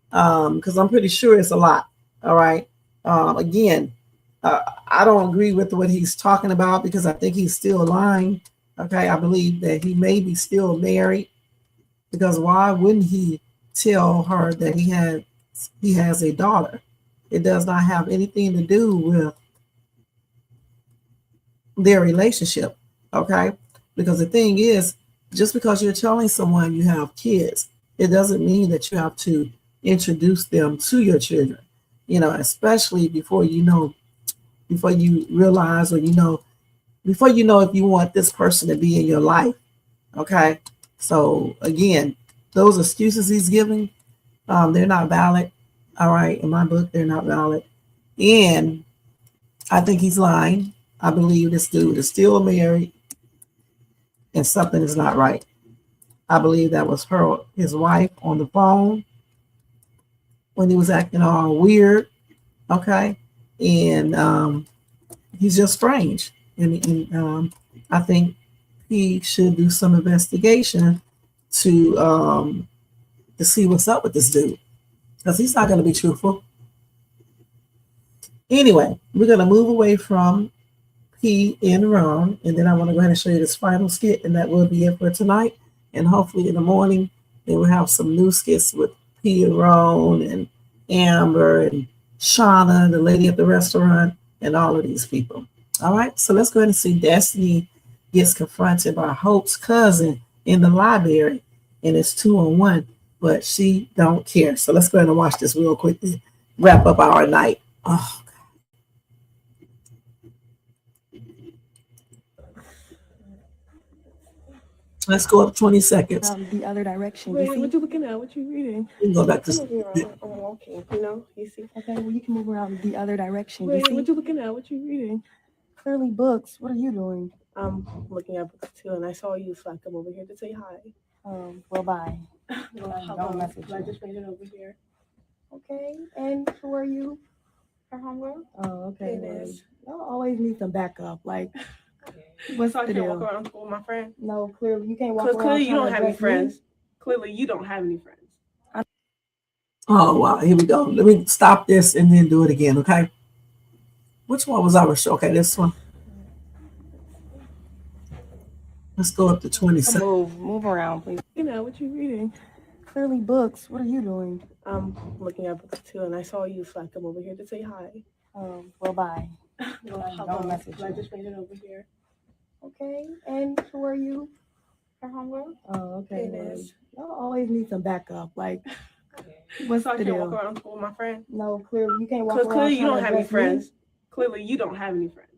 because I'm pretty sure it's a lot. All right. Again, I don't agree with what he's talking about because I think he's still lying. Okay, I believe that he may be still married because why wouldn't he tell her that he has a daughter? It does not have anything to do with their relationship. Okay, because the thing is, just because you're telling someone you have kids, it doesn't mean that you have to introduce them to your children. You know, especially before you realize or before you know if you want this person to be in your life. Okay, so again, those excuses he's giving, they're not valid. All right, in my book, they're not valid, and I think he's lying. I believe this dude is still married, and something is not right. I believe that was his wife on the phone when he was acting all weird. Okay, and he's just strange, and I think he should do some investigation to see what's up with this dude because he's not going to be truthful. Anyway, we're going to move away from P and Rone, and then I want to go ahead and show you this final skit, and that will be it for tonight. And hopefully in the morning, they will have some new skits with P and Rone and Amber and Shauna, the lady at the restaurant, and all of these people. All right, so let's go ahead and see Destiny gets confronted by Hope's cousin in the library, and it's 2-on-1, but she don't care. So let's go ahead and watch this real quick to wrap up our night. Oh, let's go up 20 seconds. The other direction. Wait, what you looking at? What you reading? You can go back to I'm walking, you see. Okay, well, you can move around the other direction. Wait, what you looking at? What you reading? Clearly books. What are you doing? I'm looking at books too, and I saw you, so I come over here to say hi. Well, bye. Don't message I just made it over here. Okay, and who are you? Her homegirl? Oh, okay. It is. Y'all always need some backup. Like, what's So I the can't deal? walk around school with my friend? No, clearly you can't walk Because around. clearly you trying don't to have any address me. friends. Clearly you don't have any friends. Oh, wow. Here we go. Let me stop this and then do it again, okay? Which one was our show? Okay, this one. Let's go up to 20 seconds. Move around, please. What you reading? Clearly books. What are you doing? I'm looking at books too, and I saw you, so I come over here to say hi. Well, bye. Don't message I just made it over here. Okay, and who are you? Her homegirl? Oh, okay. It Well, is. y'all always need some backup. Like, what's So I the can't deal? walk around school with my friend? No, clearly you can't walk Because around. clearly you trying don't to have any address me. friends. Clearly you don't have any friends.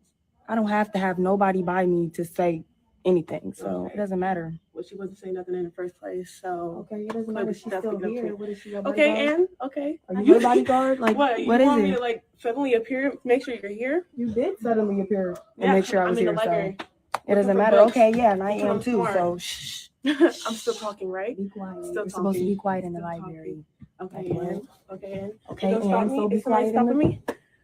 I don't have to have nobody by me to say anything, so Okay. it doesn't matter. Well, she wasn't saying nothing in the first place, so. Okay, it doesn't Clearly matter. she's She's still definitely here. up What is she? Your Okay, bodyguard? and okay. Are you her bodyguard? Like, what? You what is want me it? to like suddenly appear? Make sure you're here. You did suddenly appear and Yeah, make sure I was I'm in here. the library. So it doesn't for matter. books. Okay, yeah, and I That's what am I'm too. smart. So shh. I'm still talking, right? Be quiet. Still You're supposed to talking. be quiet in the Still library. Okay, Okay. and okay, and Okay, you gonna stop and me? so be Is somebody quiet in stopping the. me?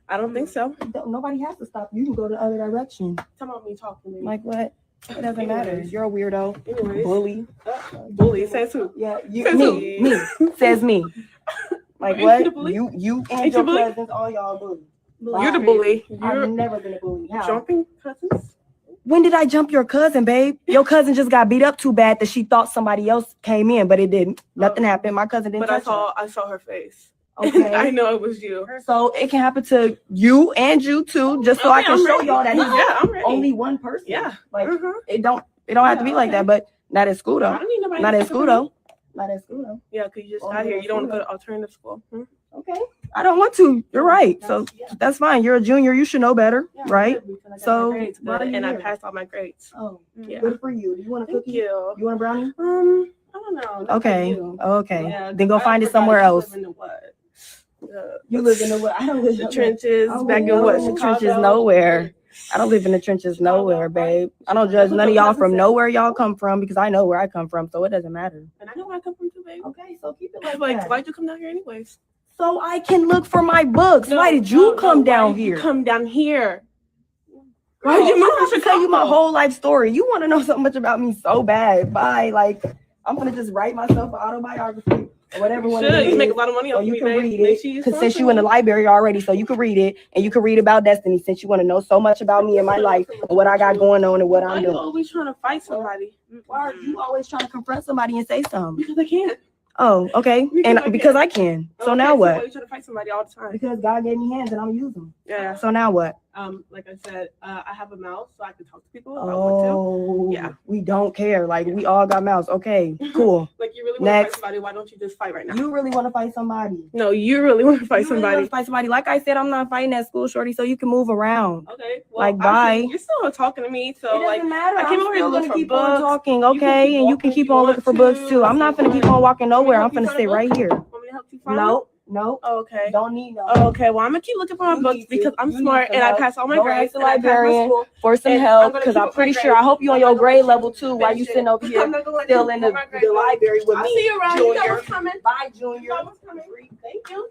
I don't think so. Nobody has to stop you. You can go the other direction. Come on, me talking to me. Like what? It doesn't matter. Anyways. You're a weirdo. Anyways. Bully. Bully says who? Yeah, you. Says Me. Says me. Like Ain't what? you the bully? You and Ain't your you bully? cousins, all y'all bullies. You're the bully. You're I've never been a bully. How? jumping cousins. When did I jump your cousin, babe? Your cousin just got beat up too bad that she thought somebody else came in, but it didn't. Nothing happened. My cousin didn't But I touch saw her face. her. Okay. I know it was you. So it can happen to you and you too, just so I Okay, can I'm show ready. y'all that it's Yeah, I'm ready. only one person. Yeah. Like Mhm. it don't have to be like that, but not at school I though. don't need nobody. Not to at talk school to me. though. Not at school though. Yeah, because you just Oh, got here. yeah, You don't want to school. go to alternative school. Hmm? Okay. I don't want to. You're right. So that's fine. You're a junior. You should know better, Yeah, right? I did, because I got So, my grades why good, are you and I here? passed all my grades. Oh, Yeah. good for you. You want a Thank cookie? you. You want a brownie? I don't know. That's Okay. like you. Okay. Yeah, Then go I find it forgot somewhere you else. live in the what? You live in the what? I don't live The trenches I don't back in live what? in the Chicago? trenches nowhere. I don't live in the trenches nowhere, babe. I don't judge none of y'all from nowhere y'all come from because I know where I come from, so it doesn't matter. And I know where I come from too, babe. Okay, so keep it like Like, that. why'd you come down here anyways? So I can look for my books. Why did you come down here? Come down here. Why did you move? I should tell you my whole life story. You want to know so much about me so bad. Bye. Like, I'm gonna just write myself an autobiography or whatever one it is. You make a lot of money so off you me, can babe. read it. Because since you in the library already, so you can read it and you can read about Destiny since you want to know so much about me and my life and what I got going on and what Why I'm are you doing. always trying to fight somebody? Why are you always trying to confront somebody and say something? Because I can't. Oh, okay. Because I can. So now Why are what? you trying to fight somebody all the time? Because God gave me hands and I'm using them. Yeah. So now what? Like I said, I have a mouth, so I can talk to people if I want Oh, to. Yeah. we don't care. Like, we all got mouths. Okay, cool. Like, you really want to Next. fight somebody? Why don't you just fight right now? You really want to fight somebody? No, you really want to fight You really somebody. want to fight somebody. Like I said, I'm not fighting at school, shorty, so you can move around. Okay. Well, Like, bye. You're still talking to me, so It doesn't like, matter. I came over here to I'm look still for gonna keep on books. talking, You can okay? keep And you can walking keep if you on looking for want books to. too. I'm not gonna keep on walking nowhere. I'm Want me to gonna help you sit find a right here. Want me to help you find it? No. Oh, okay. Don't need no. Oh, okay. Well, I'm gonna keep looking for my You books need to. because I'm You smart need and some I help. pass all my Go grades. ask the and I pass my librarian school. for some And help I'm gonna because keep I'm up pretty my sure I grades. hope you on I'm your not gonna grade let level you too while you finish sitting it. over here I'm not gonna let still you in do my grades. the library with I'll me. see you around. You know Junior. what's coming. Bye, Junior. You know what's coming. Thank you.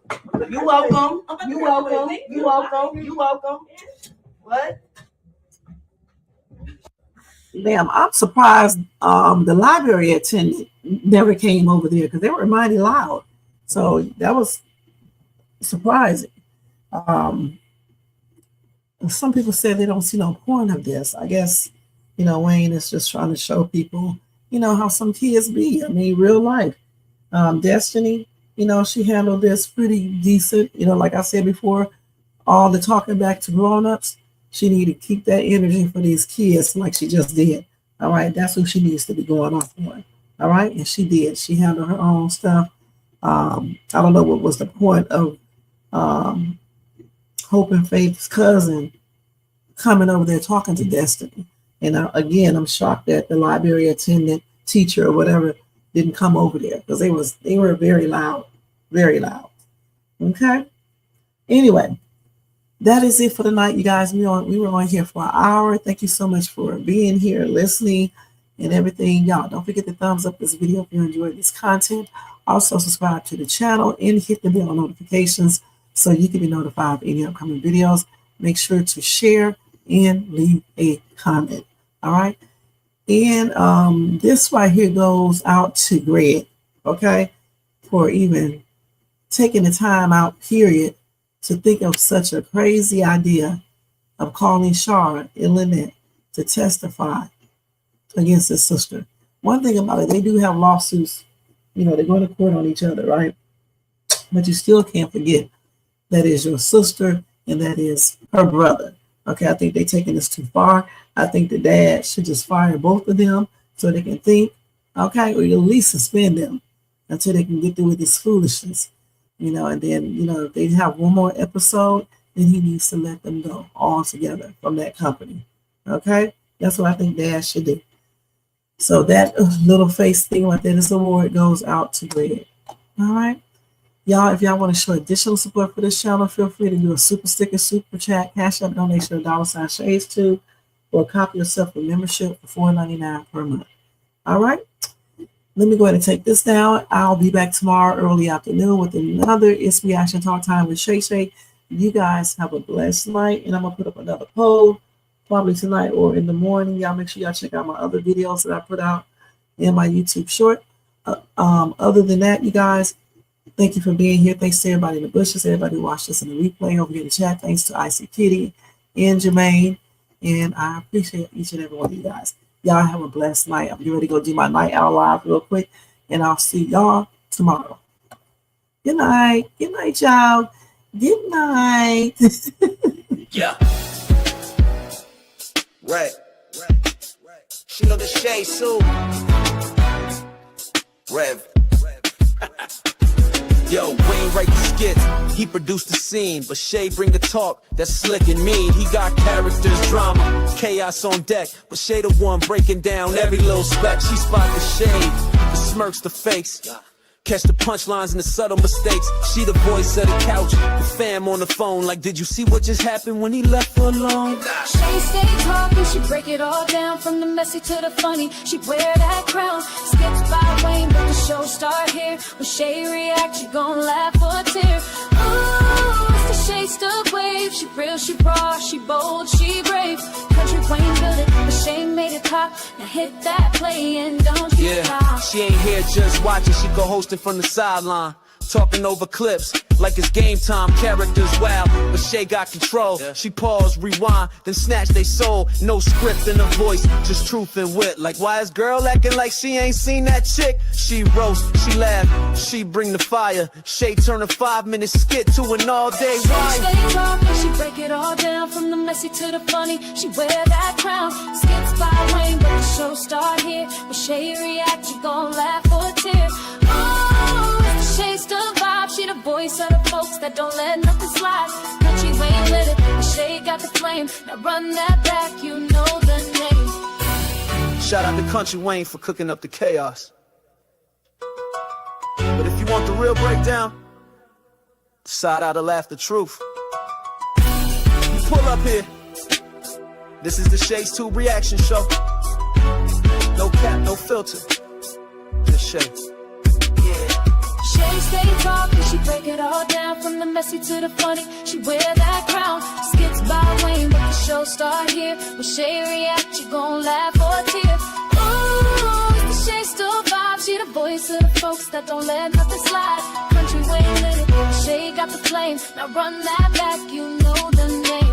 You welcome. You welcome. You welcome. You welcome. What? Damn, I'm surprised the library attendant never came over there because they were mighty loud. So that was surprising. Some people said they don't see no point of this. I guess, Wayne is just trying to show people, how some kids be. I mean, real life. Destiny, she handled this pretty decent. Like I said before, all the talking back to grown-ups, she need to keep that energy for these kids like she just did. All right, that's who she needs to be going off for. All right, and she did. She handled her own stuff. I don't know what was the point of Hope and Faith's cousin coming over there talking to Destiny. And again, I'm shocked that the library attendant, teacher, or whatever didn't come over there because they were very loud, very loud. Okay. Anyway, that is it for tonight, you guys. We were on here for an hour. Thank you so much for being here, listening, and everything. Y'all, don't forget to thumbs up this video if you enjoyed this content. Also, subscribe to the channel and hit the bell notifications so you can be notified of any upcoming videos. Make sure to share and leave a comment. All right. And this right here goes out to Greg, okay, for even taking the time out, period, to think of such a crazy idea of calling Shara and Lynette to testify against his sister. One thing about it, they do have lawsuits, they're going to court on each other, right? But you still can't forget that is your sister and that is her brother. Okay, I think they're taking this too far. I think the dad should just fire both of them so they can think, okay, or at least suspend them until they can get through with this foolishness. And then, if they have one more episode, then he needs to let them go altogether from that company. Okay? That's what I think Dad should do. So that little face thing like that, this award goes out to Greg. All right? Y'all, if y'all want to show additional support for this channel, feel free to do a super sticker, super chat, cash up donation, $ shades to, or copy yourself a membership for $4.99 per month. All right? Let me go ahead and take this down. I'll be back tomorrow early afternoon with another It's Reaction Talk Time with Shay Shay. You guys have a blessed night, and I'm going to put up another poll probably tonight or in the morning. Y'all make sure y'all check out my other videos that I put out in my YouTube short. Other than that, you guys, thank you for being here. Thanks to everybody in the bushes, everybody who watched us in the replay over here in the chat. Thanks to Icy Kitty and Jermaine, and I appreciate each and every one of you guys. Y'all have a blessed night. I'm getting ready to go do my night out live real quick, and I'll see y'all tomorrow. Good night. Good night, y'all. Good night. Yeah. Right. Shoot on the shade soon. Rev. Yo, Wayne write the skits, he produced the scene, but Shay bring the talk that's slick and mean. He got characters, drama, chaos on deck, but Shay the one breaking down every little speck. She spot the shade, the smirks, the face. Catch the punchlines and the subtle mistakes. She the voice of the couch, the fam on the phone. Like, did you see what just happened when he left her alone? She stay talking, she break it all down from the messy to the funny. She wear that crown, skips by Wayne, but the show start here. When Shay react, you gon' laugh or tear. Ooh, it's the Shay Stuck wave. She real, she raw, she bold, she brave. Country Wayne built it, but Shay made it pop. Now hit that play and don't you stop. She ain't here just watching, she go hosting from the sideline. Talking over clips like it's game time, characters wild, but Shay got control. She pause, rewind, then snatch they soul. No script in her voice, just truth and wit. Like, why is girl acting like she ain't seen that chick? She roast, she laugh, she bring the fire. Shay turn a 5-minute skit to an all-day ride. She stay talking, she break it all down from the messy to the funny. She wear that crown, skips by Wayne, but the show start here. When Shay react, you gon' laugh or tear. Oh, it's the Shay Stuck vibe. She the voice of the folks that don't let nothing slide. Country Wayne lit it, but Shay got the flame. Now run that back, you know the name. Shout out to Country Wayne for cooking up the chaos. But if you want the real breakdown, side out to laugh the truth. You pull up here. This is the Shay's 2 reaction show. No cap, no filter. Just Shay. Shay stay talking, she break it all down from the messy to the funny. She wear that crown, skits by Wayne, but the show start here. When Shay react, you gon' laugh or tear. Ooh, it's the Shay Stuck vibe. She the voice of the folks that don't let nothing slide. Country Wayne lit it, Shay got the flame. Now run that back, you know the name.